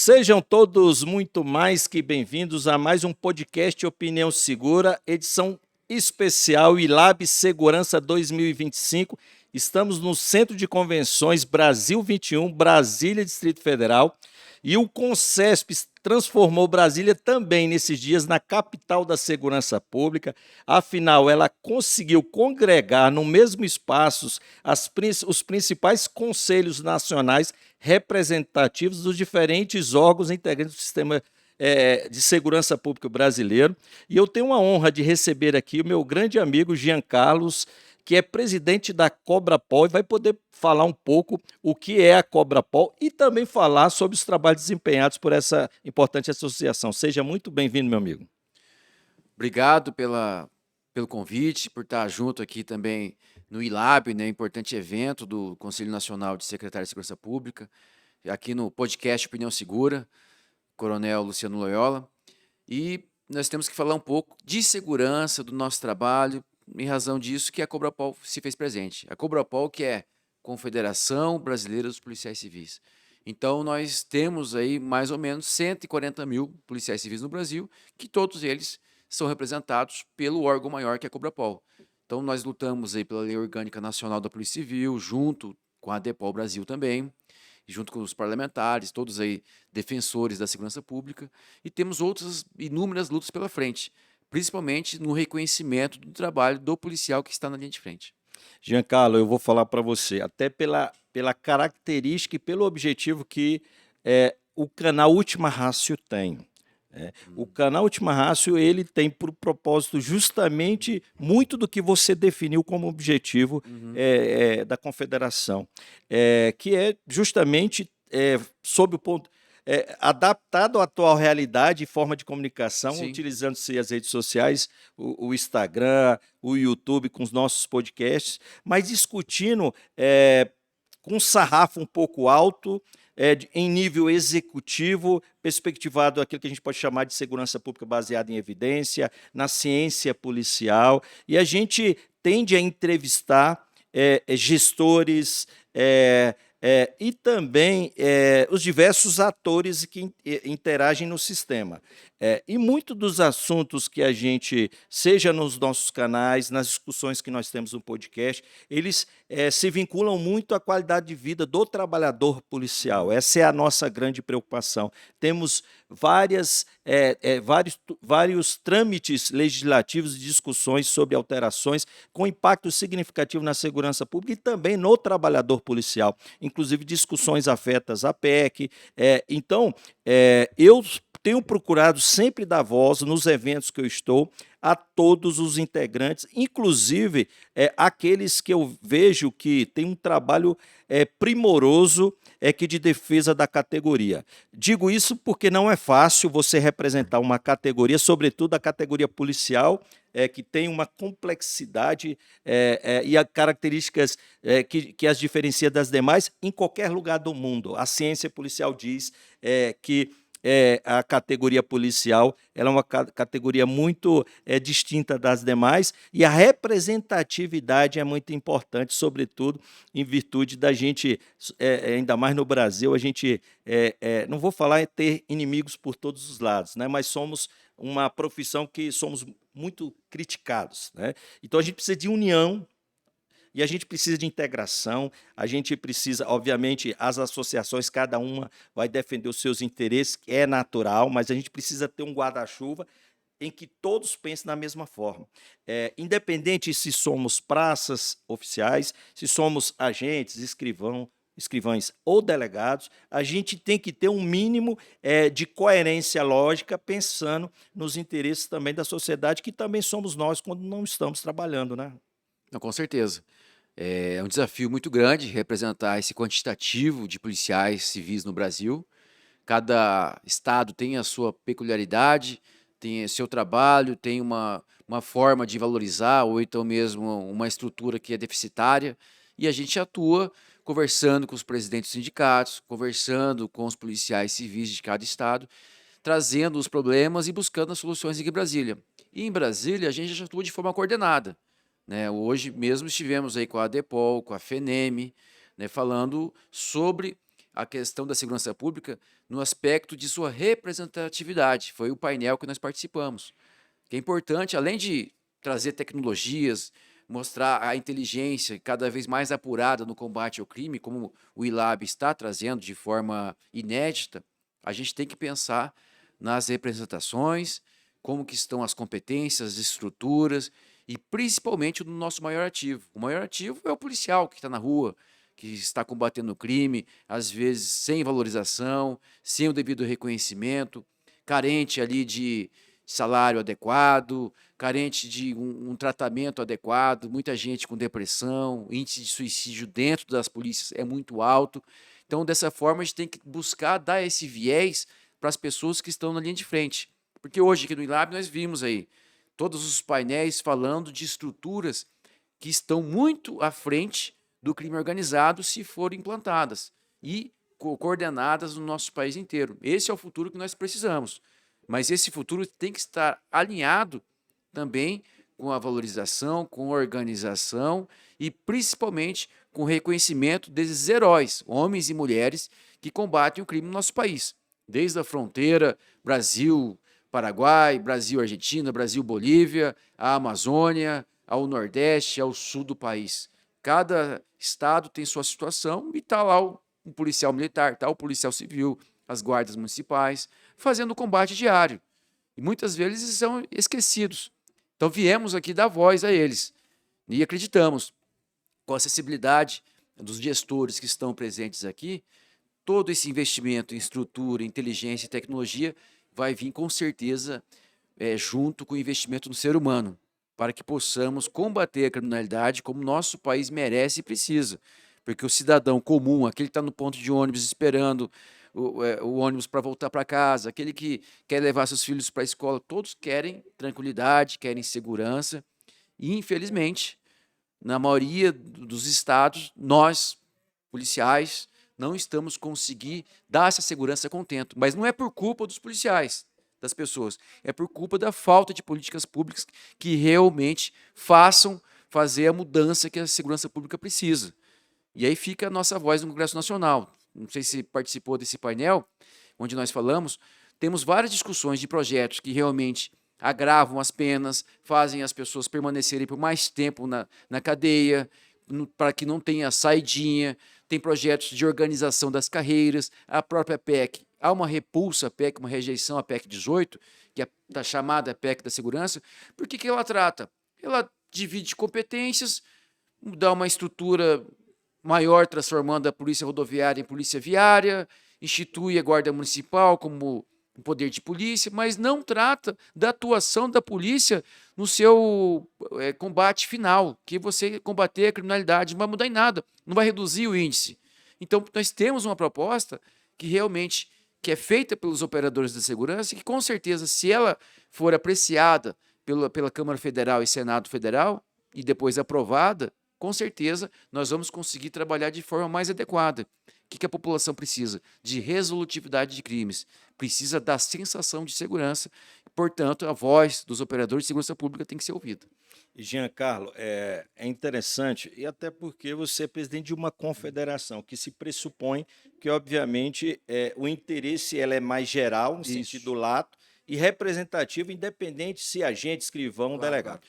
Sejam todos muito mais que bem-vindos a mais um podcast Opinião Segura, edição especial ILAB Segurança 2025. Estamos no Centro de Convenções Brasil 21, Brasília, Distrito Federal, e o Concesp transformou Brasília também nesses dias na capital da segurança pública. Afinal, ela conseguiu congregar no mesmo espaço os principais conselhos nacionais representativos dos diferentes órgãos integrantes do sistema de segurança pública brasileiro. E eu tenho a honra de receber aqui o meu grande amigo Jean Carlos, que é presidente da Cobrapol, e vai poder falar um pouco o que é a Cobrapol e também falar sobre os trabalhos desempenhados por essa importante associação. Seja muito bem-vindo, meu amigo. Obrigado pelo convite, por estar junto aqui também no ILAB, né, importante evento do Conselho Nacional de Secretários de Segurança Pública, aqui no podcast Opinião Segura, Coronel Luciano Loyola. E nós temos que falar um pouco de segurança do nosso trabalho, em razão disso que a Cobrapol se fez presente. A Cobrapol, que é Confederação Brasileira dos Policiais Civis. Então, nós temos aí mais ou menos 140 mil policiais civis no Brasil, que todos eles são representados pelo órgão maior, que é a Cobrapol. Então, nós lutamos aí pela Lei Orgânica Nacional da Polícia Civil, junto com a Depol Brasil também, junto com os parlamentares, todos aí defensores da segurança pública, e temos outras inúmeras lutas pela frente, principalmente no reconhecimento do trabalho do policial que está na linha de frente. Giancarlo, eu vou falar para você, até pela característica e pelo objetivo que o canal Última Ratio tem. O canal Última Ratio, ele tem por propósito justamente muito do que você definiu como objetivo da Confederação, que é justamente sob o ponto adaptado à atual realidade e forma de comunicação, Sim. utilizando-se as redes sociais, o Instagram, o YouTube, com os nossos podcasts, mas discutindo com um sarrafo um pouco alto, em nível executivo, perspectivado aquilo que a gente pode chamar de segurança pública baseada em evidência, na ciência policial, e a gente tende a entrevistar gestores, e também os diversos atores que interagem no sistema. E muitos dos assuntos que a gente, seja nos nossos canais, nas discussões que nós temos no podcast, eles se vinculam muito à qualidade de vida do trabalhador policial. Essa é a nossa grande preocupação. Temos vários trâmites legislativos e discussões sobre alterações com impacto significativo na segurança pública e também no trabalhador policial, inclusive discussões afetas à PEC. Então, eu tenho procurado sempre dar voz nos eventos que eu estou a todos os integrantes, inclusive aqueles que eu vejo que tem um trabalho primoroso de defesa da categoria. Digo isso porque não é fácil você representar uma categoria, sobretudo a categoria policial, que tem uma complexidade e características que as diferencia das demais em qualquer lugar do mundo. A ciência policial diz que a categoria policial ela é uma categoria muito distinta das demais, e a representatividade é muito importante, sobretudo em virtude da gente, ainda mais no Brasil, a gente, não vou falar em ter inimigos por todos os lados, né, mas somos uma profissão que somos muito criticados, né? Então a gente precisa de união, e a gente precisa de integração, a gente precisa, obviamente, as associações, cada uma vai defender os seus interesses, que é natural, mas a gente precisa ter um guarda-chuva em que todos pensem da mesma forma. Independente se somos praças oficiais, se somos agentes, escrivães ou delegados, a gente tem que ter um mínimo de coerência lógica, pensando nos interesses também da sociedade, que também somos nós quando não estamos trabalhando, né? Não, com certeza. É um desafio muito grande representar esse quantitativo de policiais civis no Brasil. Cada estado tem a sua peculiaridade, tem o seu trabalho, tem uma forma de valorizar, ou então mesmo uma estrutura que é deficitária, e a gente atua conversando com os presidentes dos sindicatos, conversando com os policiais civis de cada estado, trazendo os problemas e buscando as soluções aqui em Brasília. E em Brasília a gente já atua de forma coordenada, né? Hoje mesmo estivemos aí com a Depol, com a FENEM, né, falando sobre a questão da segurança pública no aspecto de sua representatividade. Foi o painel que nós participamos. Que é importante, além de trazer tecnologias, mostrar a inteligência cada vez mais apurada no combate ao crime, como o ILAB está trazendo de forma inédita, a gente tem que pensar nas representações, como que estão as competências, as estruturas e principalmente no nosso maior ativo. O maior ativo é o policial que está na rua, que está combatendo o crime, às vezes sem valorização, sem o devido reconhecimento, carente ali de salário adequado, carente de um tratamento adequado, muita gente com depressão, índice de suicídio dentro das polícias é muito alto. Então, dessa forma, a gente tem que buscar dar esse viés para as pessoas que estão na linha de frente. Porque hoje, aqui no ILAB, nós vimos aí todos os painéis falando de estruturas que estão muito à frente do crime organizado se forem implantadas e coordenadas no nosso país inteiro. Esse é o futuro que nós precisamos. Mas esse futuro tem que estar alinhado também com a valorização, com a organização e principalmente com o reconhecimento desses heróis, homens e mulheres que combatem o crime no nosso país. Desde a fronteira Brasil-Paraguai, Brasil-Argentina, Brasil-Bolívia, a Amazônia, ao Nordeste, ao Sul do país. Cada estado tem sua situação e está lá o policial militar, está o policial civil, as guardas municipais, fazendo o combate diário. E muitas vezes são esquecidos. Então viemos aqui dar voz a eles. E acreditamos, com a acessibilidade dos gestores que estão presentes aqui, todo esse investimento em estrutura, inteligência e tecnologia vai vir com certeza junto com o investimento no ser humano, para que possamos combater a criminalidade como nosso país merece e precisa. Porque o cidadão comum, aquele que está no ponto de ônibus esperando o ônibus para voltar para casa, aquele que quer levar seus filhos para a escola, todos querem tranquilidade, querem segurança. E, infelizmente, na maioria dos estados, nós, policiais, não estamos conseguindo dar essa segurança com contento. Mas não é por culpa dos policiais, das pessoas, é por culpa da falta de políticas públicas que realmente façam fazer a mudança que a segurança pública precisa. E aí fica a nossa voz no Congresso Nacional. Não sei se participou desse painel, onde nós falamos, temos várias discussões de projetos que realmente agravam as penas, fazem as pessoas permanecerem por mais tempo na cadeia, para que não tenha saidinha, tem projetos de organização das carreiras, a própria PEC, há uma repulsa à PEC, uma rejeição à PEC 18, que é a chamada PEC da segurança, porque que ela trata? Ela divide competências, dá uma estrutura maior, transformando a polícia rodoviária em polícia viária, institui a guarda municipal como um poder de polícia, mas não trata da atuação da polícia no seu combate final, que você combater a criminalidade não vai mudar em nada, não vai reduzir o índice. Então, nós temos uma proposta que realmente que é feita pelos operadores da segurança e que, com certeza, se ela for apreciada pela Câmara Federal e Senado Federal e depois aprovada, com certeza nós vamos conseguir trabalhar de forma mais adequada. O que a população precisa? De resolutividade de crimes. Precisa da sensação de segurança. Portanto, a voz dos operadores de segurança pública tem que ser ouvida. E, Giancarlo, é interessante, e até porque você é presidente de uma confederação, que se pressupõe que, obviamente, o interesse ela é mais geral, no sentido lato, e representativo, independente se agente, escrivão, delegado.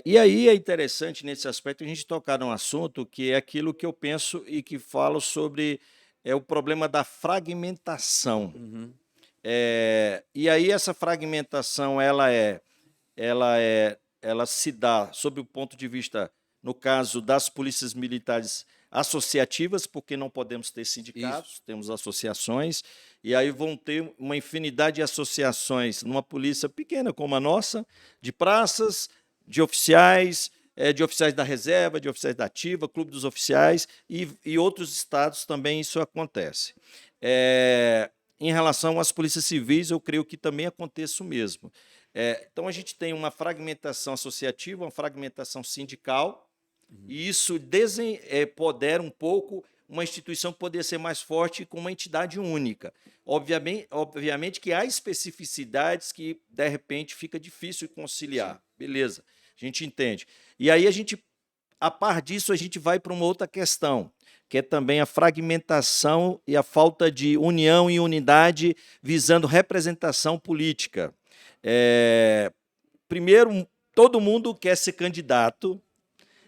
E aí é interessante, nesse aspecto, a gente tocar num assunto que é aquilo que eu penso e que falo sobre o problema da fragmentação. E aí essa fragmentação, ela se dá sob o ponto de vista, no caso das polícias militares associativas, porque não podemos ter sindicatos, temos associações, e aí vão ter uma infinidade de associações numa polícia pequena como a nossa, de praças, de oficiais da reserva, de oficiais da ativa, clube dos oficiais, e outros estados também isso acontece. Em relação às polícias civis, eu creio que também aconteça o mesmo. Então, a gente tem uma fragmentação associativa, uma fragmentação sindical, e isso empodera um pouco uma instituição poder ser mais forte com uma entidade única. Obviamente que há especificidades que, de repente, fica difícil conciliar. Sim. Beleza, a gente entende. E aí, a par disso, a gente vai para uma outra questão, que é também a fragmentação e a falta de união e unidade visando representação política. Primeiro, todo mundo quer ser candidato,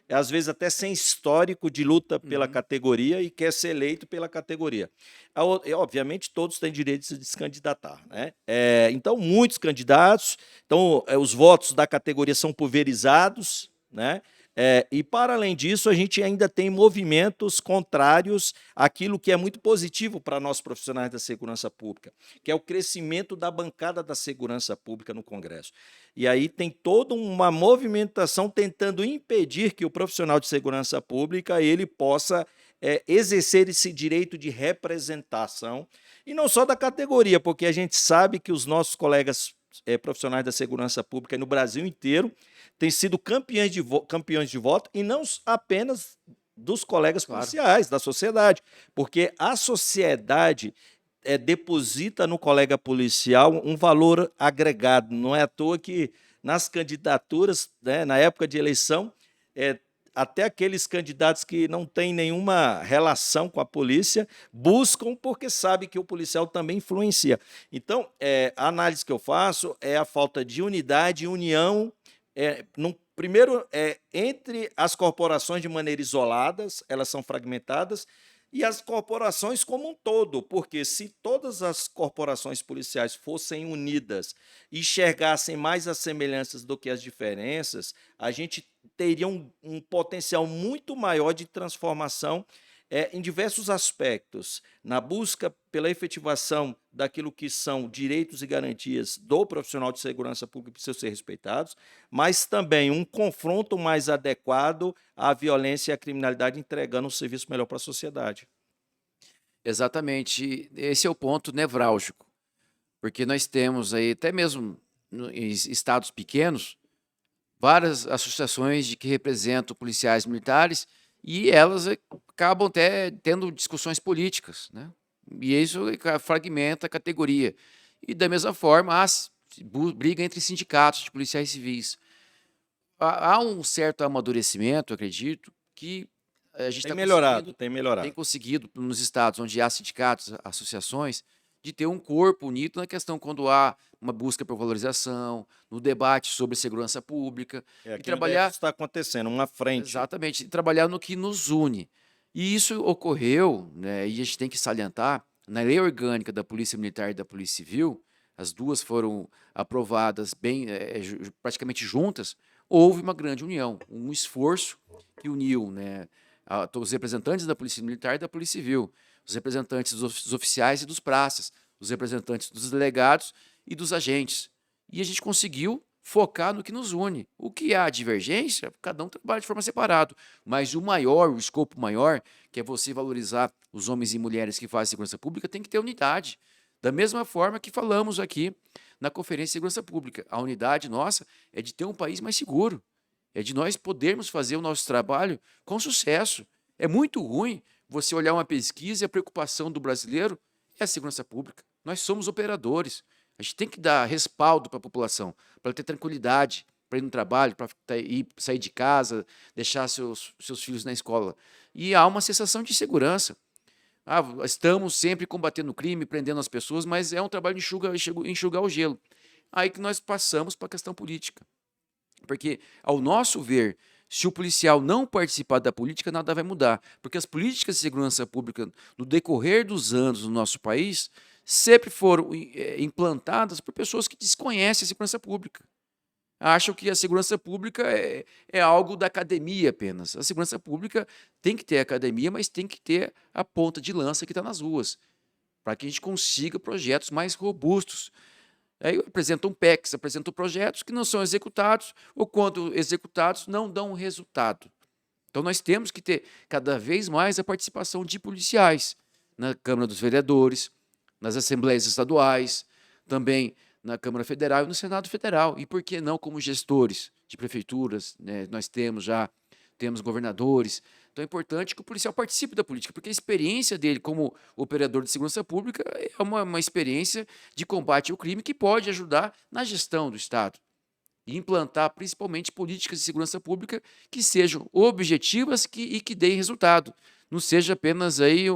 às vezes até sem histórico de luta pela categoria e quer ser eleito pela categoria. Obviamente, todos têm direito de se candidatar, né? Então, muitos candidatos, então, os votos da categoria são pulverizados, né? E, para além disso, a gente ainda tem movimentos contrários àquilo que é muito positivo para nós profissionais da segurança pública, que é o crescimento da bancada da segurança pública no Congresso. E aí tem toda uma movimentação tentando impedir que o profissional de segurança pública ele possa exercer esse direito de representação, e não só da categoria, porque a gente sabe que os nossos colegas profissionais da segurança pública no Brasil inteiro têm sido campeões de voto, e não apenas dos colegas policiais, da sociedade, porque a sociedade deposita no colega policial um valor agregado. Não é à toa que nas candidaturas, né, na época de eleição, até aqueles candidatos que não têm nenhuma relação com a polícia buscam porque sabem que o policial também influencia. Então, a análise que eu faço é a falta de unidade e união, primeiro, entre as corporações de maneira isoladas, elas são fragmentadas, e as corporações como um todo, porque se todas as corporações policiais fossem unidas e enxergassem mais as semelhanças do que as diferenças, a gente teria um potencial muito maior de transformação em diversos aspectos, na busca pela efetivação daquilo que são direitos e garantias do profissional de segurança pública que precisam ser respeitados, mas também um confronto mais adequado à violência e à criminalidade, entregando um serviço melhor para a sociedade. Exatamente. Esse é o ponto nevrálgico, porque nós temos aí, até mesmo em estados pequenos, várias associações de que representam policiais militares, e elas acabam até tendo discussões políticas, né? E isso fragmenta a categoria. E, da mesma forma, há briga entre sindicatos de policiais civis. Há um certo amadurecimento, acredito, que a gente Tem melhorado, tem tem melhorado. conseguido, nos estados onde há sindicatos, associações, de ter um corpo unido na questão quando há uma busca por valorização, no debate sobre segurança pública, e Aqui no trabalhar DF está acontecendo, uma frente. exatamente, e trabalhar no que nos une. E isso ocorreu, né, e a gente tem que salientar, na Lei Orgânica da Polícia Militar e da Polícia Civil, as duas foram aprovadas bem, praticamente juntas, houve uma grande união, um esforço que uniu, né, os representantes da Polícia Militar e da Polícia Civil, os representantes dos oficiais e dos praças, os representantes dos delegados e dos agentes. E a gente conseguiu focar no que nos une. O que há divergência, cada um trabalha de forma separada. Mas o escopo maior, que é você valorizar os homens e mulheres que fazem segurança pública, tem que ter unidade. Da mesma forma que falamos aqui na Conferência de Segurança Pública. A unidade nossa é de ter um país mais seguro. É de nós podermos fazer o nosso trabalho com sucesso. É muito ruim você olhar uma pesquisa e a preocupação do brasileiro é a segurança pública. Nós somos operadores. A gente tem que dar respaldo para a população, para ela ter tranquilidade, para ir no trabalho, para sair de casa, deixar seus filhos na escola. E há uma sensação de segurança. Estamos sempre combatendo o crime, prendendo as pessoas, mas é um trabalho de enxugar o gelo. Aí que nós passamos para a questão política. Porque, ao nosso ver, se o policial não participar da política, nada vai mudar. Porque as políticas de segurança pública, no decorrer dos anos no nosso país, sempre foram implantadas por pessoas que desconhecem a segurança pública. Acham que a segurança pública é algo da academia apenas. A segurança pública tem que ter academia, mas tem que ter a ponta de lança que está nas ruas, para que a gente consiga projetos mais robustos. Aí apresentam PECs, apresentam projetos que não são executados, ou quando executados não dão resultado. Então nós temos que ter cada vez mais a participação de policiais na Câmara dos Vereadores, nas assembleias estaduais, também na Câmara Federal e no Senado Federal. E por que não como gestores de prefeituras, né? Nós temos governadores. Então é importante que o policial participe da política, porque a experiência dele como operador de segurança pública é uma experiência de combate ao crime que pode ajudar na gestão do Estado e implantar principalmente políticas de segurança pública que sejam objetivas e que deem resultado. não seja apenas aí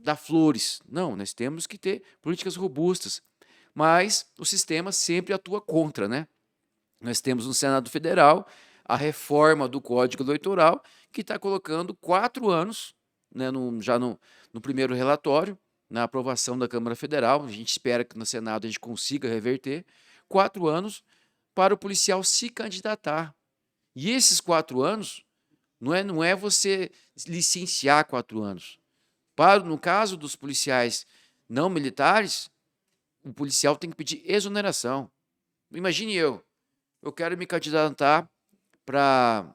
dar flores. Não, nós temos que ter políticas robustas. Mas o sistema sempre atua contra, né? Nós temos no Senado Federal a reforma do Código Eleitoral, que está colocando 4 anos, né, já no primeiro relatório, na aprovação da Câmara Federal. A gente espera que no Senado a gente consiga reverter 4 anos para o policial se candidatar. E esses 4 anos não é você licenciar 4 anos. No caso dos policiais não militares, o policial tem que pedir exoneração. Imagine eu quero me candidatar para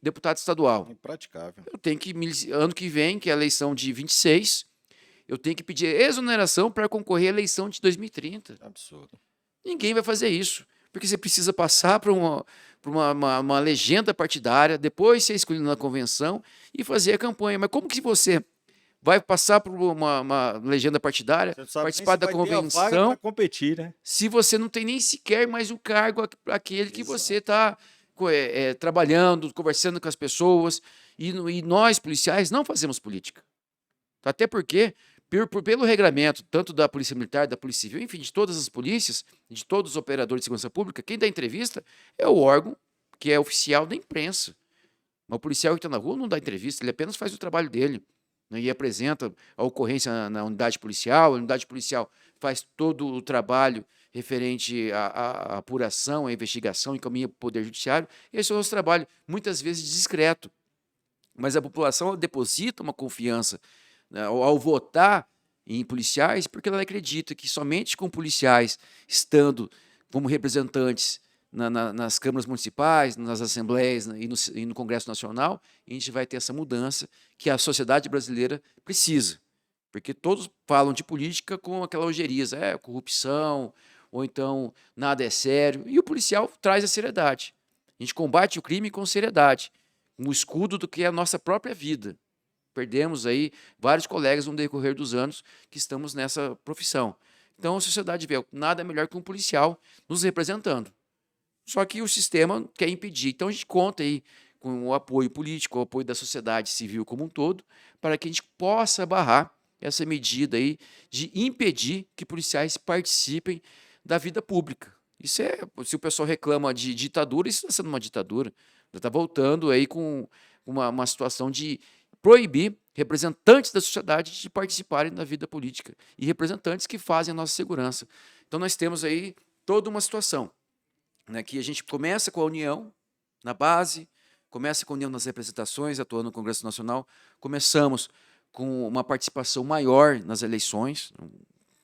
deputado estadual. Impraticável. Eu tenho que, ano que vem, que é a eleição de 26, eu tenho que pedir exoneração para concorrer à eleição de 2030. Absurdo. Ninguém vai fazer isso, porque você precisa passar por uma legenda partidária, depois ser escolhido na convenção e fazer a campanha. Mas como que você vai passar por uma legenda partidária, participar da convenção, para competir, né? se você não tem nem sequer mais o cargo aquele que você está trabalhando, conversando com as pessoas, e nós, policiais, não fazemos política. Até porque, pelo regramento, tanto da Polícia Militar, da Polícia Civil, enfim, de todas as polícias, de todos os operadores de segurança pública, quem dá entrevista é o órgão que é oficial da imprensa. Mas o policial que está na rua não dá entrevista, ele apenas faz o trabalho dele, né, e apresenta a ocorrência na unidade policial, a unidade policial faz todo o trabalho referente à apuração, à investigação, encaminha para o Poder Judiciário. Esse é o nosso trabalho, muitas vezes discreto. Mas a população deposita uma confiança, né, ao votar em policiais, porque ela acredita que somente com policiais estando como representantes nas câmaras municipais, nas assembleias, né, e no Congresso Nacional, a gente vai ter essa mudança que a sociedade brasileira precisa. Porque todos falam de política com aquela ojeriza, corrupção, ou então nada é sério. E o policial traz a seriedade. A gente combate o crime com seriedade, um escudo do que é a nossa própria vida. Perdemos aí vários colegas no decorrer dos anos que estamos nessa profissão. Então a sociedade vê nada melhor que um policial nos representando. Só que o sistema quer impedir. Então a gente conta aí com o apoio político, o apoio da sociedade civil como um todo, para que a gente possa barrar essa medida aí de impedir que policiais participem da vida pública. Se o pessoal reclama de ditadura, isso está sendo uma ditadura. Está voltando aí com uma situação de proibir representantes da sociedade de participarem da vida política e representantes que fazem a nossa segurança. Então nós temos aí toda uma situação, né, que a gente começa com a união na base, começa com a união nas representações, atuando no Congresso Nacional, começamos com uma participação maior nas eleições,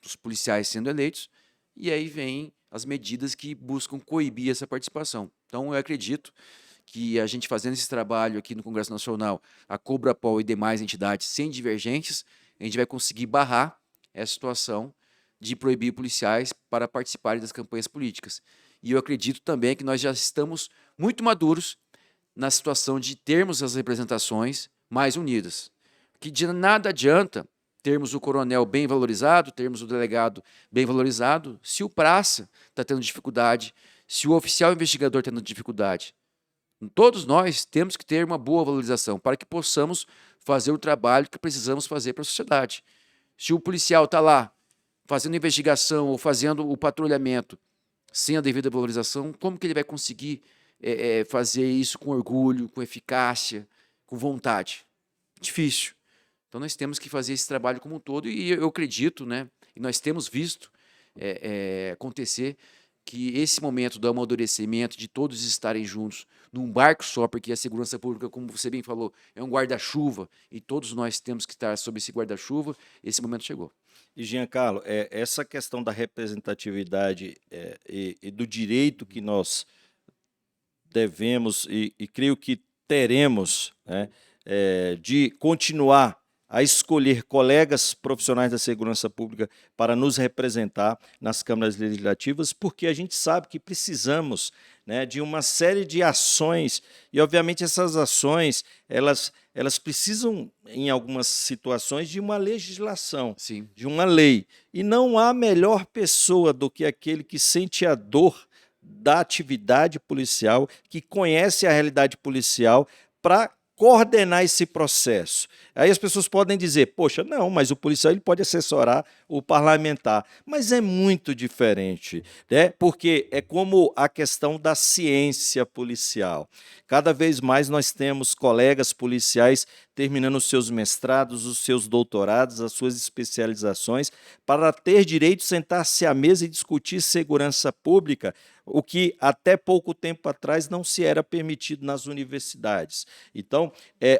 os policiais sendo eleitos, e aí vem as medidas que buscam coibir essa participação. Então, eu acredito que a gente fazendo esse trabalho aqui no Congresso Nacional, a Cobrapol e demais entidades sem divergências, a gente vai conseguir barrar essa situação de proibir policiais para participarem das campanhas políticas. E eu acredito também que nós já estamos muito maduros na situação de termos as representações mais unidas. Que de nada adianta termos o coronel bem valorizado, termos o delegado bem valorizado, se o praça está tendo dificuldade, se o oficial investigador está tendo dificuldade. Todos nós temos que ter uma boa valorização para que possamos fazer o trabalho que precisamos fazer para a sociedade. Se o policial está lá fazendo investigação ou fazendo o patrulhamento sem a devida valorização, como que ele vai conseguir fazer isso com orgulho, com eficácia, com vontade? Difícil. Então nós temos que fazer esse trabalho como um todo e eu acredito, né, e nós temos visto acontecer que esse momento do amadurecimento, de todos estarem juntos num barco só, porque a segurança pública, como você bem falou, é um guarda-chuva e todos nós temos que estar sob esse guarda-chuva, esse momento chegou. E, Giancarlo, essa questão da representatividade e do direito que nós devemos e creio que teremos, né, de continuar a escolher colegas profissionais da segurança pública para nos representar nas câmaras legislativas, porque a gente sabe que precisamos, né, de uma série de ações, e obviamente essas ações, elas precisam, em algumas situações, de uma legislação, Sim. de uma lei. E não há melhor pessoa do que aquele que sente a dor da atividade policial, que conhece a realidade policial, para coordenar esse processo. Aí as pessoas podem dizer, poxa, não, mas o policial ele pode assessorar o parlamentar. Mas é muito diferente, né? Porque é como a questão da ciência policial. Cada vez mais nós temos colegas policiais terminando os seus mestrados, os seus doutorados, as suas especializações, para ter direito de sentar-se à mesa e discutir segurança pública, o que até pouco tempo atrás não se era permitido nas universidades. Então,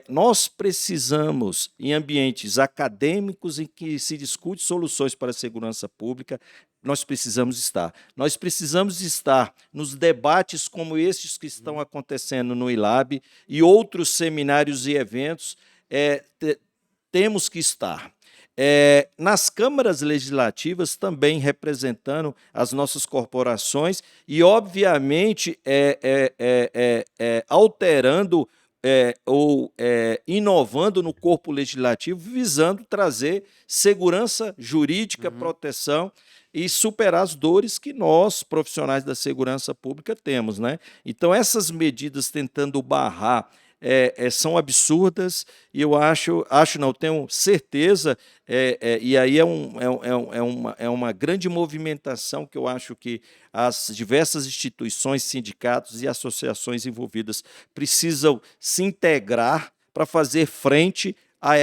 nós precisamos, em ambientes acadêmicos em que se discute soluções para a segurança pública, nós precisamos estar. Nós precisamos estar nos debates como estes que estão acontecendo no ILAB e outros seminários e eventos, temos que estar. Nas câmaras legislativas também representando as nossas corporações e, obviamente, alterando ou inovando no corpo legislativo, visando trazer segurança jurídica, proteção e superar as dores que nós, profissionais da segurança pública, temos, né? Então, essas medidas tentando barrar são absurdas e eu não, tenho certeza, e aí é uma grande movimentação que eu acho que as diversas instituições, sindicatos e associações envolvidas precisam se integrar para fazer frente a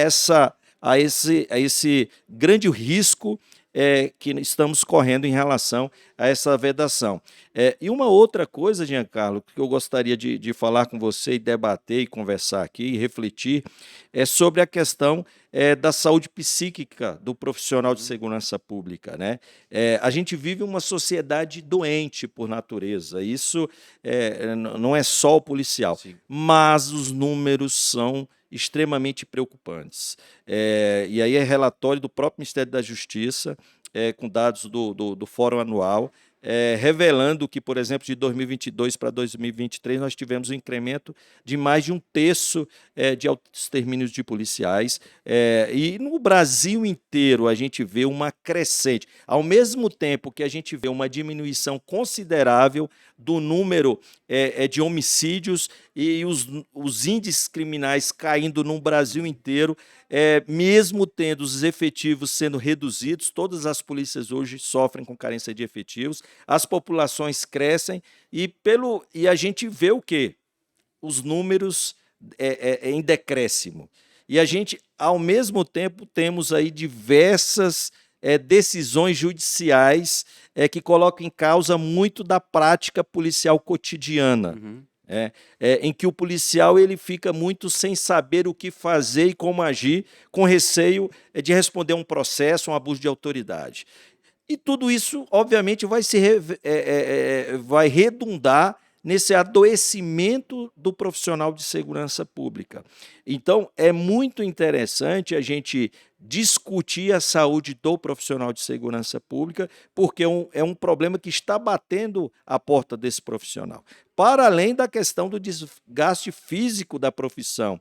esse grande risco que estamos correndo em relação a essa vedação. E uma outra coisa, Giancarlo, que eu gostaria de falar com você e debater e conversar aqui e refletir, é sobre a questão da saúde psíquica do profissional de segurança pública, né? A gente vive uma sociedade doente por natureza, isso não é só o policial, Sim. mas os números são extremamente preocupantes. E aí é relatório do próprio Ministério da Justiça, com dados do Fórum Anual, revelando que, por exemplo, de 2022 para 2023, nós tivemos um incremento de mais de 1/3 de extermínios de policiais. E no Brasil inteiro a gente vê uma crescente. Ao mesmo tempo que a gente vê uma diminuição considerável do número de homicídios e os índices criminais caindo no Brasil inteiro, mesmo tendo os efetivos sendo reduzidos, todas as polícias hoje sofrem com carência de efetivos, as populações crescem e a gente vê o quê? Os números em decréscimo. E a gente, ao mesmo tempo, temos aí diversas decisões judiciais que colocam em causa muito da prática policial cotidiana. Em que o policial ele fica muito sem saber o que fazer e como agir, com receio de responder a um processo, um abuso de autoridade. E tudo isso, obviamente, vai redundar nesse adoecimento do profissional de segurança pública. Então, é muito interessante a gente discutir a saúde do profissional de segurança pública, porque é um problema que está batendo a porta desse profissional. Para além da questão do desgaste físico da profissão.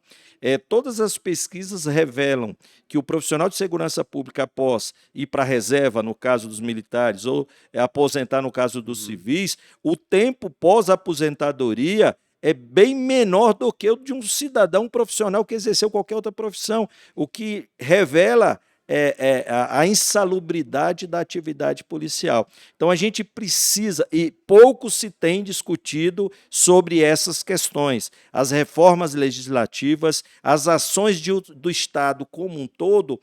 Todas as pesquisas revelam que o profissional de segurança pública, após ir para a reserva, no caso dos militares, ou aposentar, no caso dos civis, o tempo pós-aposentadoria é bem menor do que o de um cidadão profissional que exerceu qualquer outra profissão, o que revela a insalubridade da atividade policial. Então, a gente precisa, e pouco se tem discutido sobre essas questões, as reformas legislativas, as ações do Estado como um todo,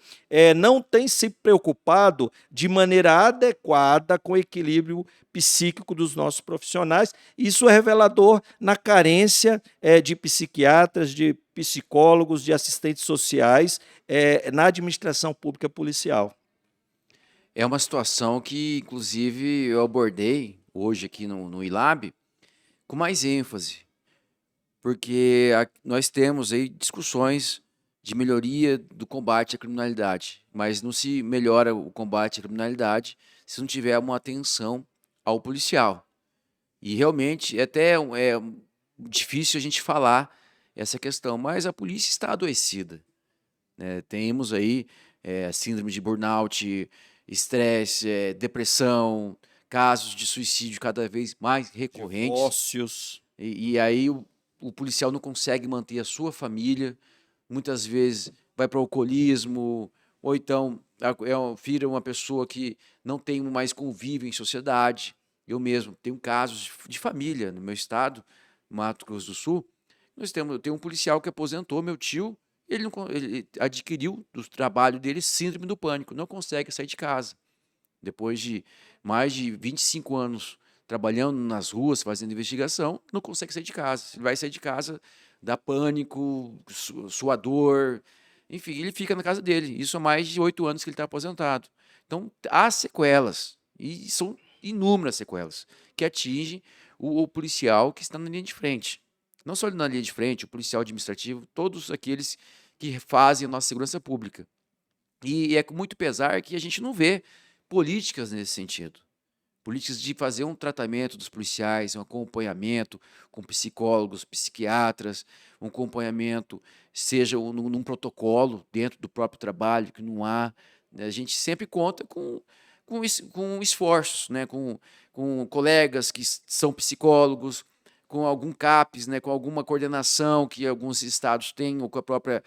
não têm se preocupado de maneira adequada com o equilíbrio psíquico dos nossos profissionais. Isso é revelador na carência de psiquiatras, de psicólogos, de assistentes sociais na administração pública policial. É uma situação que, inclusive, eu abordei hoje aqui no ILAB com mais ênfase, porque nós temos aí discussões de melhoria do combate à criminalidade, mas não se melhora o combate à criminalidade se não tiver uma atenção ao policial. E realmente é difícil a gente falar essa questão, mas a polícia está adoecida, né? Temos aí síndrome de burnout, estresse, depressão, casos de suicídio cada vez mais recorrentes. Divórcios. E aí o policial não consegue manter a sua família, muitas vezes vai para o alcoolismo, ou então vira uma pessoa que não tem mais convívio em sociedade. Eu mesmo tenho casos de família no meu estado, Mato Grosso do Sul. Eu tenho um policial que aposentou, meu tio, ele adquiriu do trabalho dele síndrome do pânico, não consegue sair de casa. Depois de mais de 25 anos trabalhando nas ruas, fazendo investigação, não consegue sair de casa. Se ele vai sair de casa, dá pânico, suador, enfim, ele fica na casa dele. Isso há mais de 8 anos que ele está aposentado. Então, há sequelas, e são inúmeras sequelas, que atingem o policial que está na linha de frente. Não só na linha de frente, o policial administrativo, todos aqueles que fazem a nossa segurança pública. E é com muito pesar que a gente não vê políticas nesse sentido. Políticas de fazer um tratamento dos policiais, um acompanhamento com psicólogos, psiquiatras, um acompanhamento, seja num protocolo dentro do próprio trabalho, que não há. Né? A gente sempre conta com esforços, né? Com colegas que são psicólogos, com algum CAPES, né? Com alguma coordenação que alguns estados têm, ou que a própria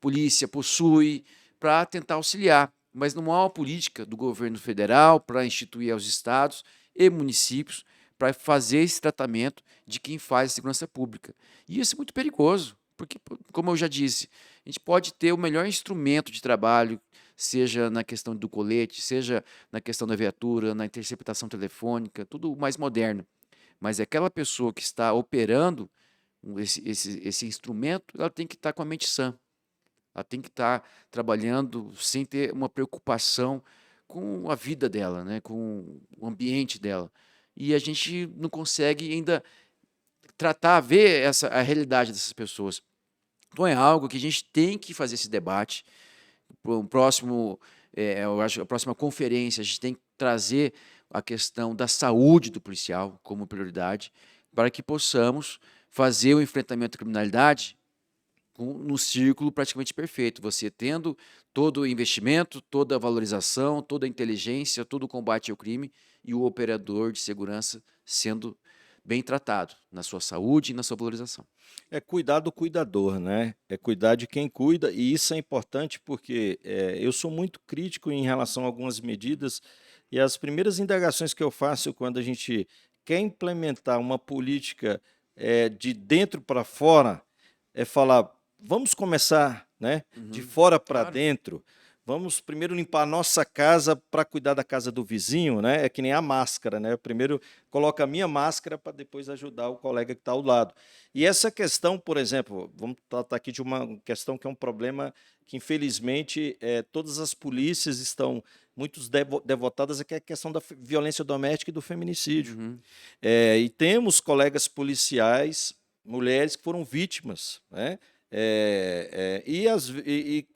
polícia possui, para tentar auxiliar. Mas não há uma política do governo federal para instituir aos estados e municípios para fazer esse tratamento de quem faz a segurança pública. E isso é muito perigoso, porque, como eu já disse, a gente pode ter o melhor instrumento de trabalho, seja na questão do colete, seja na questão da viatura, na interceptação telefônica, tudo mais moderno. Mas aquela pessoa que está operando esse instrumento, ela tem que estar com a mente sã. Ela tem que estar trabalhando sem ter uma preocupação com a vida dela, né? Com o ambiente dela. E a gente não consegue ainda ver a realidade dessas pessoas. Então é algo que a gente tem que fazer esse debate. Para o próximo, eu acho, a próxima conferência, a gente tem que trazer a questão da saúde do policial como prioridade, para que possamos fazer o enfrentamento à criminalidade no círculo praticamente perfeito, você tendo todo o investimento, toda a valorização, toda a inteligência, todo o combate ao crime e o operador de segurança sendo bem tratado na sua saúde e na sua valorização. É cuidar do cuidador, né? É cuidar de quem cuida, e isso é importante porque eu sou muito crítico em relação a algumas medidas, e as primeiras indagações que eu faço quando a gente quer implementar uma política de dentro para fora, é falar, vamos começar, né, de fora para Claro. dentro. Vamos primeiro limpar a nossa casa para cuidar da casa do vizinho, né? É que nem a máscara, né? Primeiro coloca a minha máscara para depois ajudar o colega que está ao lado. E essa questão, por exemplo, vamos tratar aqui de uma questão que é um problema que, infelizmente, todas as polícias estão muito devotadas, que é a questão da violência doméstica e do feminicídio. Uhum. E temos colegas policiais, mulheres que foram vítimas, né? E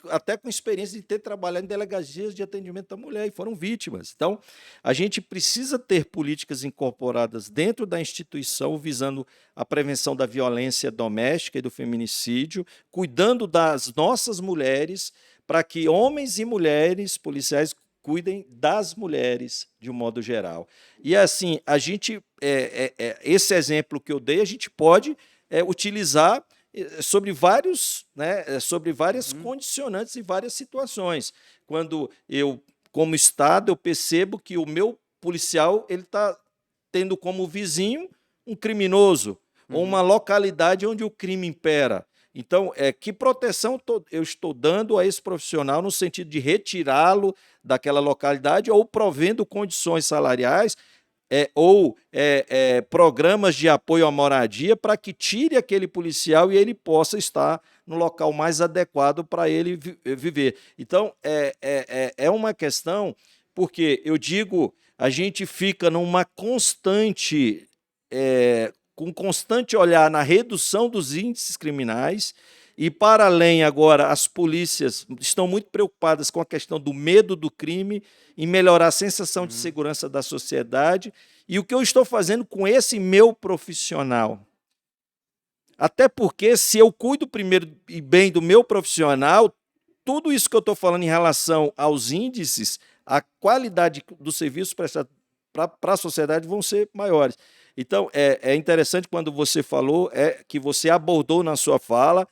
até com experiência de ter trabalhado em delegacias de atendimento à mulher e foram vítimas. Então, a gente precisa ter políticas incorporadas dentro da instituição visando a prevenção da violência doméstica e do feminicídio, cuidando das nossas mulheres, para que homens e mulheres policiais cuidem das mulheres de um modo geral. E assim, a gente, esse exemplo que eu dei, a gente pode utilizar sobre vários, né, sobre várias condicionantes e várias situações. Quando eu, como Estado, eu percebo que o meu policial ele está tendo como vizinho um criminoso ou uma localidade onde o crime impera. Então, que proteção eu estou dando a esse profissional no sentido de retirá-lo daquela localidade ou provendo condições salariais ou programas de apoio à moradia para que tire aquele policial e ele possa estar no local mais adequado para ele viver. Então, é uma questão, porque eu digo, a gente fica numa constante, com um constante olhar na redução dos índices criminais, e, para além, agora, as polícias estão muito preocupadas com a questão do medo do crime, em melhorar a sensação de segurança da sociedade. E o que eu estou fazendo com esse meu profissional? Até porque, se eu cuido primeiro e bem do meu profissional, tudo isso que eu estou falando em relação aos índices, a qualidade do serviço prestado para a sociedade vão ser maiores. Então, é interessante quando você falou, que você abordou na sua fala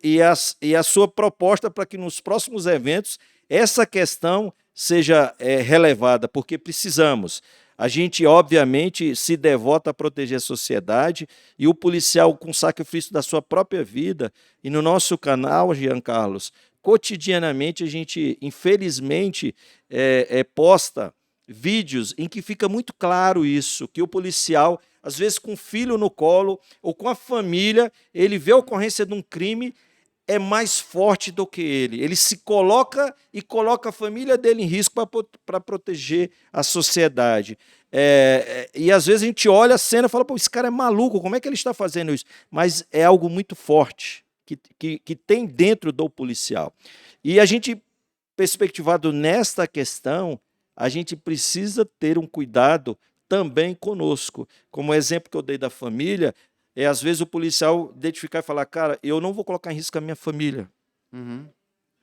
e a sua proposta para que nos próximos eventos essa questão seja relevada, porque precisamos. A gente, obviamente, se devota a proteger a sociedade e o policial, com sacrifício da sua própria vida, e no nosso canal, Jean Carlos, cotidianamente a gente, infelizmente, posta vídeos em que fica muito claro isso, que o policial, às vezes com o filho no colo ou com a família, ele vê a ocorrência de um crime, é mais forte do que ele. Ele se coloca e coloca a família dele em risco para proteger a sociedade. E às vezes a gente olha a cena e fala, pô, esse cara é maluco, como é que ele está fazendo isso? Mas é algo muito forte que tem dentro do policial. E a gente, perspectivado nesta questão, a gente precisa ter um cuidado também conosco. Como o exemplo que eu dei da família, às vezes o policial identificar e falar, cara, eu não vou colocar em risco a minha família. Uhum.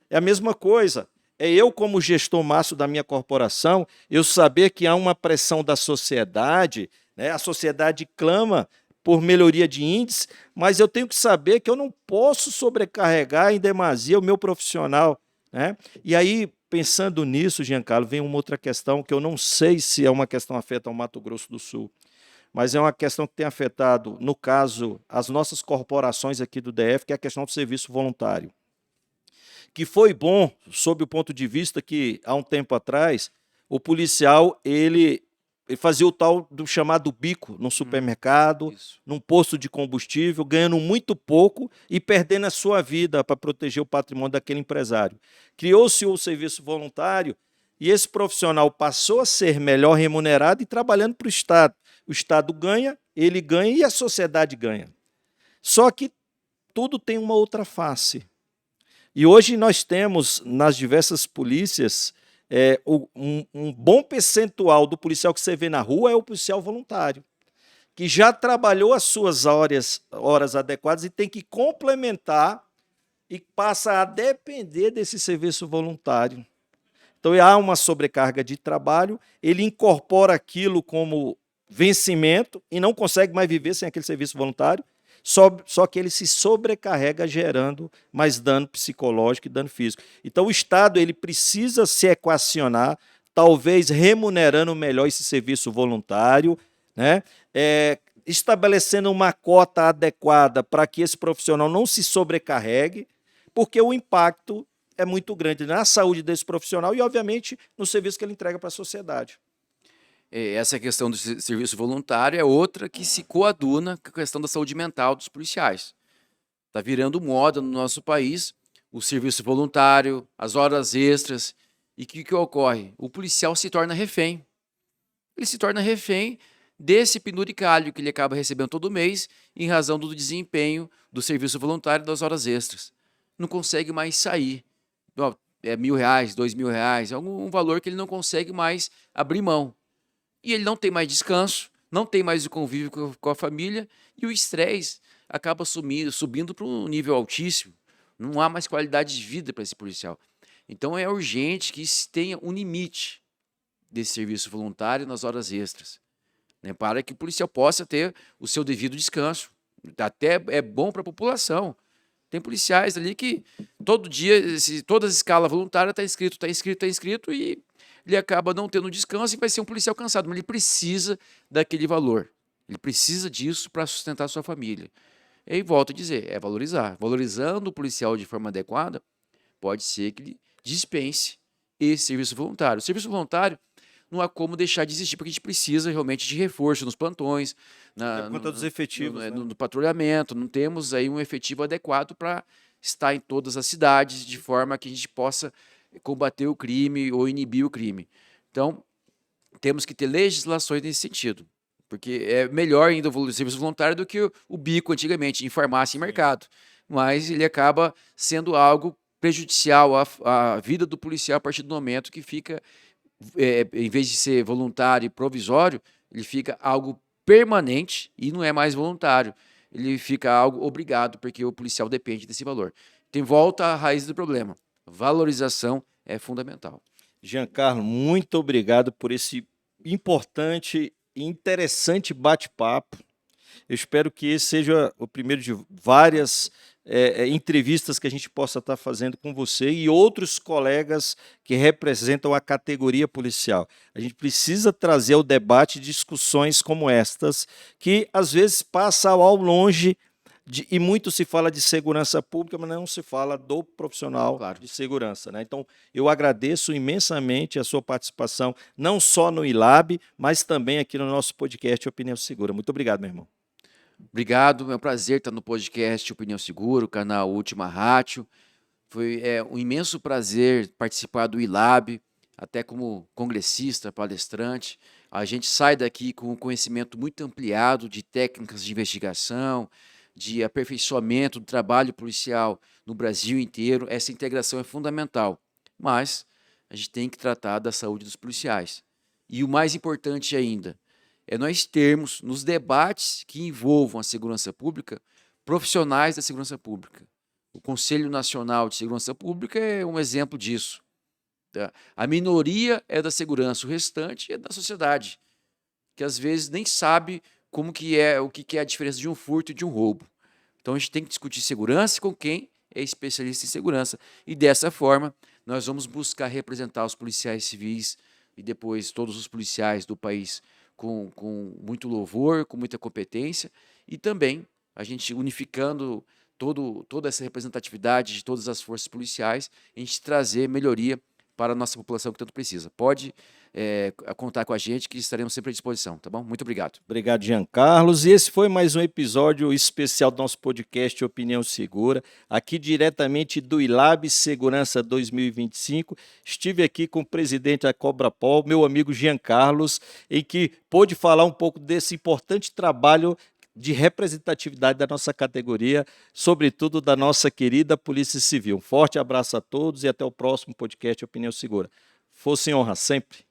É a mesma coisa. É eu, como gestor máximo da minha corporação, eu saber que há uma pressão da sociedade, né? A sociedade clama por melhoria de índice, mas eu tenho que saber que eu não posso sobrecarregar em demasia o meu profissional, né? E aí, pensando nisso, Giancarlo, vem uma outra questão que eu não sei se é uma questão afeta ao Mato Grosso do Sul, mas é uma questão que tem afetado, no caso, as nossas corporações aqui do DF, que é a questão do serviço voluntário. Que foi bom, sob o ponto de vista que, há um tempo atrás, o policial, ele fazia o tal do chamado bico no supermercado, Isso. num posto de combustível, ganhando muito pouco e perdendo a sua vida para proteger o patrimônio daquele empresário. Criou-se o serviço voluntário e esse profissional passou a ser melhor remunerado e trabalhando para o Estado. O Estado ganha, ele ganha e a sociedade ganha. Só que tudo tem uma outra face. E hoje nós temos nas diversas polícias um bom percentual do policial que você vê na rua é o policial voluntário, que já trabalhou as suas horas adequadas e tem que complementar e passa a depender desse serviço voluntário. Então há uma sobrecarga de trabalho, ele incorpora aquilo como vencimento e não consegue mais viver sem aquele serviço voluntário, só que ele se sobrecarrega gerando mais dano psicológico e dano físico. Então o Estado ele precisa se equacionar, talvez remunerando melhor esse serviço voluntário, né? Estabelecendo uma cota adequada para que esse profissional não se sobrecarregue, porque o impacto é muito grande na saúde desse profissional e, obviamente, no serviço que ele entrega para a sociedade. Essa questão do serviço voluntário é outra que se coaduna com a questão da saúde mental dos policiais. Está virando moda no nosso país o serviço voluntário, as horas extras. E o que ocorre? O policial se torna refém. Ele se torna refém desse penduricalho que ele acaba recebendo todo mês em razão do desempenho do serviço voluntário das horas extras. Não consegue mais sair. É R$1.000, R$2.000, é um valor que ele não consegue mais abrir mão. E ele não tem mais descanso, não tem mais o convívio com a família e o estresse acaba subindo para um nível altíssimo. Não há mais qualidade de vida para esse policial. Então é urgente que se tenha um limite desse serviço voluntário nas horas extras, né, para que o policial possa ter o seu devido descanso. Até é bom para a população. Tem policiais ali que todo dia, toda a escala voluntária está inscrito e ele acaba não tendo descanso e vai ser um policial cansado, mas ele precisa daquele valor. Ele precisa disso para sustentar a sua família. E aí, volto a dizer, é valorizar. Valorizando o policial de forma adequada, pode ser que ele dispense esse serviço voluntário. O serviço voluntário não há como deixar de existir, porque a gente precisa realmente de reforço nos plantões, Por conta dos efetivos, né? no patrulhamento. Não temos aí um efetivo adequado para estar em todas as cidades, de forma que a gente possa combater o crime ou inibir o crime. Então, temos que ter legislações nesse sentido, porque é melhor ainda o serviço voluntário do que o bico antigamente, em farmácia e mercado. Mas ele acaba sendo algo prejudicial à vida do policial a partir do momento que fica, em vez de ser voluntário e provisório, ele fica algo permanente e não é mais voluntário. Ele fica algo obrigado, porque o policial depende desse valor. Tem volta à raiz do problema. Valorização é fundamental. Giancarlo, muito obrigado por esse importante e interessante bate-papo. Eu espero que esse seja o primeiro de várias entrevistas que a gente possa estar fazendo com você e outros colegas que representam a categoria policial. A gente precisa trazer ao debate discussões como estas, que às vezes passam ao longe e muito se fala de segurança pública, mas não se fala do profissional Claro. de segurança, né? Então, eu agradeço imensamente a sua participação, não só no ILAB, mas também aqui no nosso podcast Opinião Segura. Muito obrigado, meu irmão. Obrigado, é um prazer estar no podcast Opinião Segura, o canal Última Ratio. Foi um imenso prazer participar do ILAB, até como congressista, palestrante. A gente sai daqui com um conhecimento muito ampliado de técnicas de investigação, de aperfeiçoamento do trabalho policial no Brasil inteiro. Essa integração é fundamental, mas a gente tem que tratar da saúde dos policiais. E o mais importante ainda é nós termos, nos debates que envolvam a segurança pública, profissionais da segurança pública. O Conselho Nacional de Segurança Pública é um exemplo disso. Tá? A minoria é da segurança, o restante é da sociedade, que às vezes nem sabe o que é a diferença de um furto e de um roubo. Então a gente tem que discutir segurança com quem é especialista em segurança. E dessa forma, nós vamos buscar representar os policiais civis e depois todos os policiais do país com muito louvor, com muita competência, e também a gente unificando toda essa representatividade de todas as forças policiais, a gente trazer melhoria para a nossa população que tanto precisa. Pode contar com a gente, que estaremos sempre à disposição, tá bom? Muito obrigado. Obrigado, Jean Carlos. E esse foi mais um episódio especial do nosso podcast Opinião Segura, aqui diretamente do ILAB Segurança 2025. Estive aqui com o presidente da Cobrapol, meu amigo Jean Carlos, em que pôde falar um pouco desse importante trabalho de representatividade da nossa categoria, sobretudo da nossa querida Polícia Civil. Um forte abraço a todos e até o próximo podcast Opinião Segura. Fosse em honra sempre.